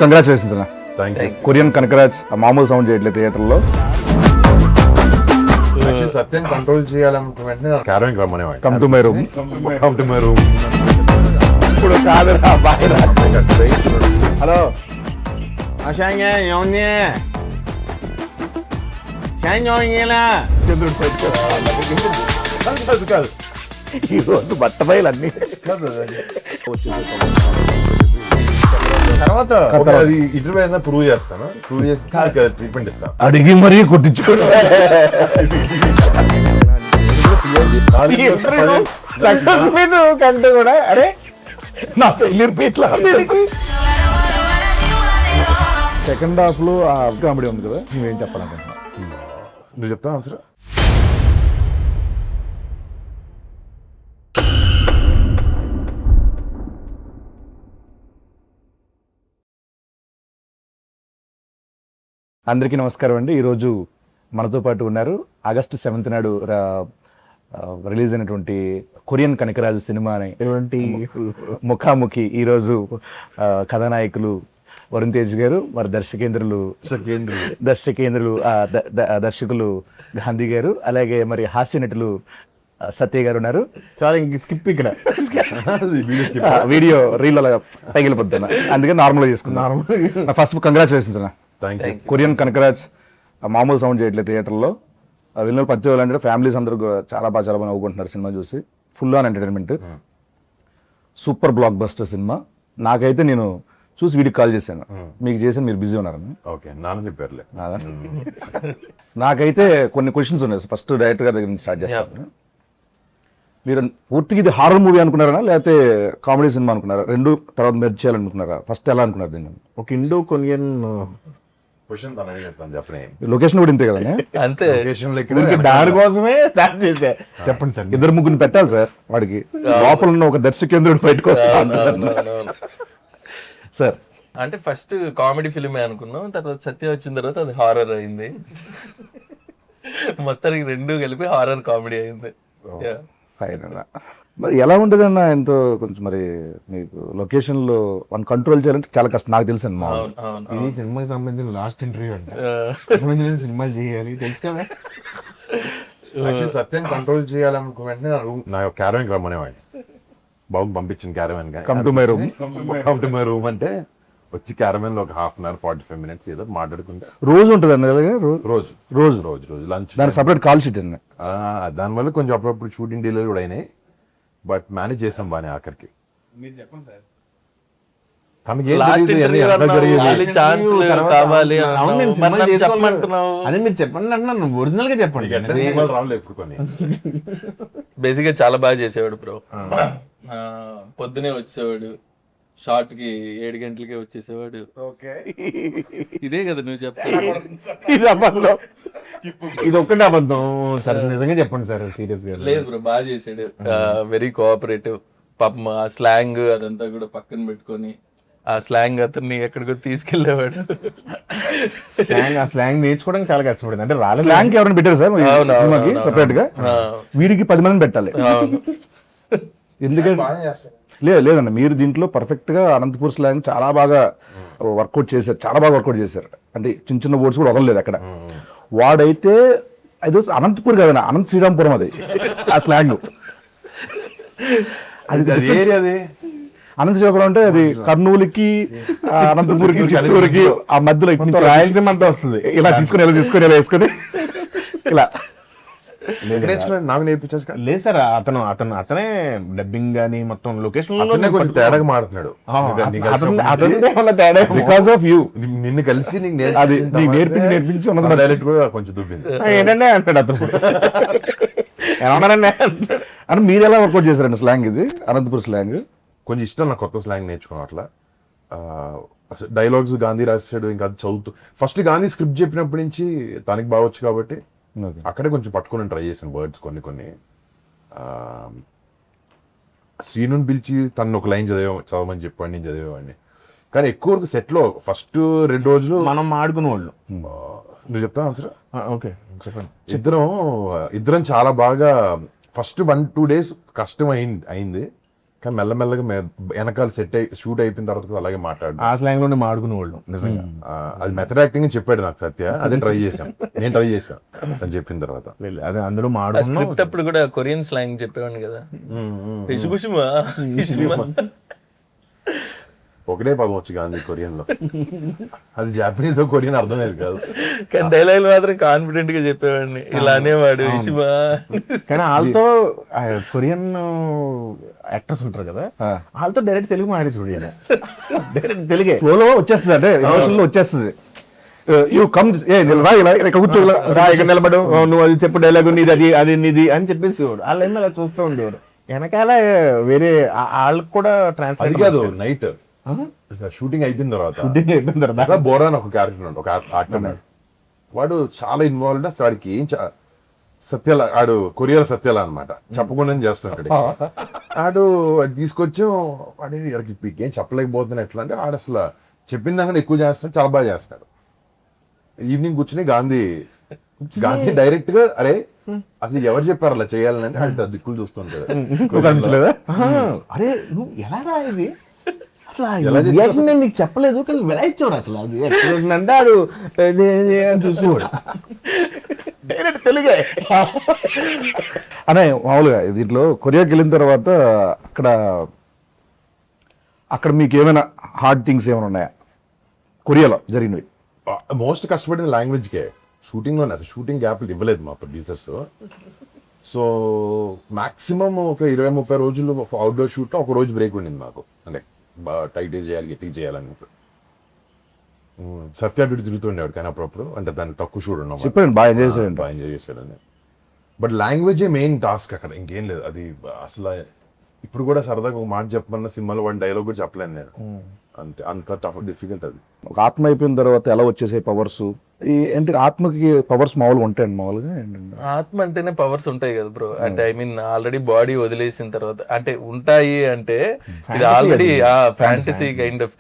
Congratulations అన్న. Thank you. Korean Kanagaraj మామూలు sound చేయట్లేదు థియేటర్లో. సత్యం కంట్రోల్ చేయాలనుకున్న వెంటనే క్యారవెన్ రమ్మనేవాడు. Come to my room. Come to my room. ఇప్పుడు కాదురా బాయ్రా. హలో ఆశాంగే ఏముంది కాదు ఈరోజు బట్ట బయలు అన్ని తర్వాత అది ఇంటర్వ్యూ అయినా ప్రూవ్ చేస్తాను. ప్రూవ్ చేస్తే ట్రీట్మెంట్ ఇస్తాను. అడిగి మరీ కొట్టించుకోవడం. సక్సెస్ మీద కంటే కూడా అరే నా ఫెయిల్యూర్ పీట్లా. సెకండ్ హాఫ్ లో ఆ కామెడీ ఉంది కదా, నువ్వేం చెప్పాలనుకుంటున్నా? నువ్వు చెప్తావు ఆన్సర్. అందరికీ నమస్కారం అండి. ఈరోజు మనతో పాటు ఉన్నారు ఆగస్టు 7th నాడు రిలీజ్ అయినటువంటి కొరియన్ కనకరాజు సినిమాని ముఖాముఖి. ఈరోజు కథానాయకులు వరుణ్ తేజ్ గారు, మరి దర్శకులు గాంధీ గారు, అలాగే మరి హాస్య నటులు సత్య గారు ఉన్నారు. చాలా ఇంక స్కిప్ ఇక్కడ వీడియో రీల్ అలా పైగిలిపోతున్నా, అందుకని నార్మల్గా చేసుకున్నాను. ఫస్ట్ కంగ్రాచులేషన్స్ అన్న. Thank you. కొరియన్ కనకరాజ్ మామూలు సౌండ్ చేయట్లేదు థియేటర్లో. విన్నర్ ప్రతి వాళ్ళు అంటే ఫ్యామిలీస్ అందరూ చాలా బాగా నవ్వుకుంటున్నారు సినిమా చూసి. Full on entertainment, super block buster cinema. నాకైతే నేను చూసి వీడికి కాల్ చేశాను, మీకు చేశాను, మీరు బిజీ ఉన్నారని. ఓకే, నాన్న చెప్పారులే. నాకైతే కొన్ని క్వశ్చన్స్ ఉన్నాయి. ఫస్ట్ డైరెక్టర్ గారి దగ్గర నుంచి స్టార్ట్ చేస్తాను. మీరు పూర్తిగా ఇది హారర్ మూవీ అనుకున్నారా, లేకపోతే కామెడీ సినిమా అనుకున్నారా? రెండు తర్వాత మెర్జ్ చేయాలనుకున్నారా? ఫస్ట్ ఎలా అనుకున్నారు దీన్ని? ఒక ఇండో కొరియన్ క్వశ్చన్ తను చెప్తాను చెప్పండి. లొకేషన్ కూడా ఇంతే కదా అంతే. దానికోసమే స్టార్ట్ చేశా. చెప్పండి సార్. ఇద్దరు ముగ్గురిని పెట్టాలి సార్ వాడికి. లోపల ఉన్న ఒక దర్శకేంద్రుడు బయటకు వస్తా సార్. అంటే ఫస్ట్ కామెడీ ఫిల్మే అనుకున్నాం, తర్వాత సత్యం వచ్చిన తర్వాత అది హారర్ అయింది. మొత్తానికి రెండు కలిపి హారర్ కామెడీ అయింది. మరి ఎలా ఉంటుంది అన్న? ఎంతో కొంచెం మరి మీకు లొకేషన్ లో వన్ కంట్రోల్ చేయాలంటే చాలా కష్టం, నాకు తెలుసు అన్న. ఇది సినిమాకి సంబంధించిన లాస్ట్ ఇంటర్వ్యూ అంటే సినిమాలు చేయాలి తెలుసు కదా. సత్యం కంట్రోల్ చేయాలనుకున్న వెంటనే నా క్యారవెన్ రమ్మనేవాడు. బాబు పంపించిన caravan. Come to my room. Come to my room అంటే వచ్చి క్యారవెన్ లో ఒక 1/2 hour 45 minutes ఏదో మాట్లాడుకుంటా. రోజు ఉంటుంది అన్న రోజు రోజు రోజు లంచ్. దానికి సపరేట్ కాల్ షీట్ అన్న. దానివల్ల కొంచెం అప్పుడప్పుడు షూటింగ్ డీలర్ కూడా అయినాయి, బట్ మేనేజ్ చేసాం బానే ఆఖరికి. మీరు చెప్పండి సార్. తనకి అదే మీరు చెప్పండి అంటున్నాను, ఒరిజినల్ గా చెప్పండి. రావులే ఎప్పుడు కొన్ని. బేసిక్ గా చాలా బాగా చేసేవాడు బ్రో. పొద్దునే వచ్చేవాడు, షార్ట్ కి 7 గంటలకే వచ్చేసేవాడు. ఇదే కదా నువ్వు చెప్పాలి. ఇది అబద్ధం, ఇది ఒక్కటే అబద్ధం సార్. నిజంగా చెప్పండి సార్, సీరియస్ గా. లేదు బ్రో, బాగా చేసాడు. Very cooperative. పాపం ఆ స్లాంగ్ అదంతా కూడా పక్కన పెట్టుకొని ఆ స్లాంగ్ అతన్ని ఎక్కడికో తీసుకెళ్లేవాడు. ఆ స్లాంగ్ నేర్చుకోవడానికి చాలా కష్టపడింది. అంటే రాలేదు. స్లాంగ్ ఎవరైనా పెట్టారు సార్ సినిమాకి సెపరేట్ గా? వీడికి 10 మందిని పెట్టాలి. ఎందుకంటే లేదన్న, మీరు దీంట్లో పర్ఫెక్ట్ గా అనంతపూర్ స్లాంగ్ చాలా బాగా వర్కౌట్ చేశారు, చాలా బాగా వర్కౌట్ చేశారు. అంటే చిన్న చిన్న వర్డ్స్ కూడా వదలలేదు అక్కడ. వాడైతే అది అనంతపూర్ కాదన్న, అనంత శ్రీరాంపురం అది ఆ స్లాంగ్. అది అనంత శ్రీరాంపురం అంటే అది కర్నూలుకి, అనంతపూర్కి, చిత్తూరుకి ఆ మధ్యలో రాయలసీమ అంతా వస్తుంది. ఇలా తీసుకొని ఇలా వేసుకొని ఇలా నాకు నేర్పించచ్చు. లేదు సార్, అతనే డబ్బింగ్ గానీ మొత్తం లొకేషన్ కొంచెం తేడాగా మాట్లాడుతున్నాడు. తేడా బికాస్ ఆఫ్ యూ. నిన్ను కలిసి అది నేర్పించి ఉన్నది డైరెక్ట్ కూడా కొంచెం దుబ్బింది. ఏంటంటే అంటాడు అతను. ఏమన్నారండి అని మీరు ఎలా వర్కౌట్ చేశారండి స్లాంగ్? ఇది అనంతపూర్ స్లాంగ్ కొంచెం ఇష్టం నాకు, కొత్త స్లాంగ్ నేర్చుకున్నాం. అట్లా డైలాగ్స్ గాంధీ రాసాడు, ఇంకా అది చదువుతూ ఫస్ట్ గాంధీ స్క్రిప్ట్ చెప్పినప్పటి నుంచి తనకి బాగొచ్చు కాబట్టి అక్కడే కొంచెం పట్టుకొని ట్రై చేశాను వర్డ్స్ కొన్ని. శ్రీనుని పిలిచి తను ఒక లైన్ చదవమని చెప్పండి, నేను చదివేవాడిని. కానీ ఎక్కువ వరకు సెట్లో ఫస్ట్ 2 రోజులు మనం ఆడుకునే వాళ్ళు. నువ్వు చెప్తావు ఆన్సర్? ఓకే చెప్పండి. ఇద్దరం చాలా బాగా ఫస్ట్ 1-2 days కష్టం అయింది. కానీ మెల్లమెల్లగా వెనకాల సెట్ అయి షూట్ అయిపోయిన తర్వాత కూడా అలాగే మాట్లాడు. ఆ స్లాంగ్ లోనే మాడుకునే వాళ్ళు నిజంగా. అది మెథడ్ యాక్టింగ్ అని చెప్పాడు నాకు సత్య, అదే ట్రై చేశాను, నేను ట్రై చేశాను అని చెప్పిన తర్వాత. లేదు, అదే అందులో మాడుకున్నాం. స్క్రిప్ట్ అప్పుడు కూడా కొరియన్ స్లాంగ్ చెప్పేవాడిని కదా. ఇషుబుషుమా, ఇషుమా. ఒకటే పదం వచ్చి గాంధీ కొరియన్ లో, అది జాపనీస్ కొరియన్ అర్థమయ్యేది కాదు. కానీ డైలాగ్ మాత్రం కాన్ఫిడెంట్ గా చెప్పేవాడిని, ఇలా అనేవాడు ఇషుమా. కానీ వాళ్ళతో కొరియన్ యాక్టర్స్ ఉంటారు కదా, వాళ్ళతో డైరెక్ట్ తెలుగు మాట్లాడి చూడ, డైరెక్ట్ తెలుగే ఫ్లోలో వచ్చేస్తుంది, అంటే ఎమోషన్లో వచ్చేస్తుంది. యూ కమ్ ఏ రా, ఇలా ఇక్కడ కూర్చో, ఇలా రా, ఇక్కడ నిలబడు, నువ్వు అది చెప్పు డైలాగ్, నీది అది, అది నీది అని చెప్పేసి వాళ్ళు ఏమో అలా చూస్తూ ఉండేవారు. వెనకాల వేరే వాళ్ళకి కూడా అది ట్రాన్స్లేట్ కాదు, నైట్ షూటింగ్ అయిపోయిన తర్వాత బోరా అని ఒక క్యారెక్టర్ ఉంటాడు, ఒక యాక్టర్, వాడు చాలా ఇన్వాల్వ్డ్. అసలు వాడికి ఏం సత్యాల, ఆడు కొరియర్ సత్యాల అనమాట, చెప్పకుండా చేస్తుంటాడు. ఆడు అది తీసుకొచ్చి వాడి వాడికి ఏం చెప్పలేకపోతున్నాడు. ఎట్లా అంటే ఆడు అసలు చెప్పిన దానికన్నా ఎక్కువ చేస్తున్నాడు, చాలా బాగా చేస్తాడు. ఈవినింగ్ కూర్చుని గాంధీ డైరెక్ట్ గా, అరే అసలు ఎవరు చెప్పారు అలా చేయాలని, అంటే ఆడు దిక్కులు చూస్తుంటాడు. అరే నువ్వు ఎలా రాయేది అసలు రియాక్షన్ నేను నీకు చెప్పలేదు, కానీ ఎలా ఇచ్చేవాడు అసలు అది అంటే ఆడు చూసేవాడు డైరెక్ట్ తెలుగే. అనే మామూలుగా దీంట్లో కొరియాకి వెళ్ళిన తర్వాత అక్కడ మీకు ఏమైనా హార్డ్ థింగ్స్ ఏమైనా ఉన్నాయా కొరియాలో జరిగినవి? మోస్ట్ కష్టపడింది లాంగ్వేజ్కే, షూటింగ్లోనే. అసలు షూటింగ్ గ్యాప్లు ఇవ్వలేదు మా ప్రొడ్యూసర్స్. సో మాక్సిమం ఒక 20-30 రోజులు అవుట్డోర్ షూట్లో ఒక రోజు బ్రేక్ ఉండింది మాకు, అంటే బాగా టైట్ చేయాలి, గట్టి చేయాలని. సత్య అటు తిరుగుతుండేవాడు కానీ అప్పుడప్పుడు, అంటే దాన్ని తక్కువ షూట్ ఉన్నాం, చెప్పండి, బాగా ఎంజాయ్ చేశాడు. బాగా ఎంజాయ్ చేశాడని. బట్ లాంగ్వేజే మెయిన్ టాస్క్ అక్కడ, ఇంకేం లేదు. అది అసలు ఇప్పుడు కూడా సరదాగా ఒక మాట చెప్పమన్న సినిమాలో వన్ డైలాగ్ కూడా చెప్పలేను నేను, అంతే, అంత టఫ్ డిఫికల్ట్ అది. ఒక ఆత్మ అయిపోయిన తర్వాత ఎలా వచ్చేసాయి పవర్స్? ఏంటి ఆత్మకి పవర్స్ మామూలుగా ఉంటాయండి? మామూలుగా ఏంటంటే ఆత్మ అంటేనే పవర్స్ ఉంటాయి కదా బ్రో. అంటే ఐ మీన్ ఆల్రెడీ బాడీ వదిలేసిన తర్వాత అంటే ఉంటాయి, అంటే ఇది ఆల్రెడీ ఫ్యాంటసీ కైండ్ ఆఫ్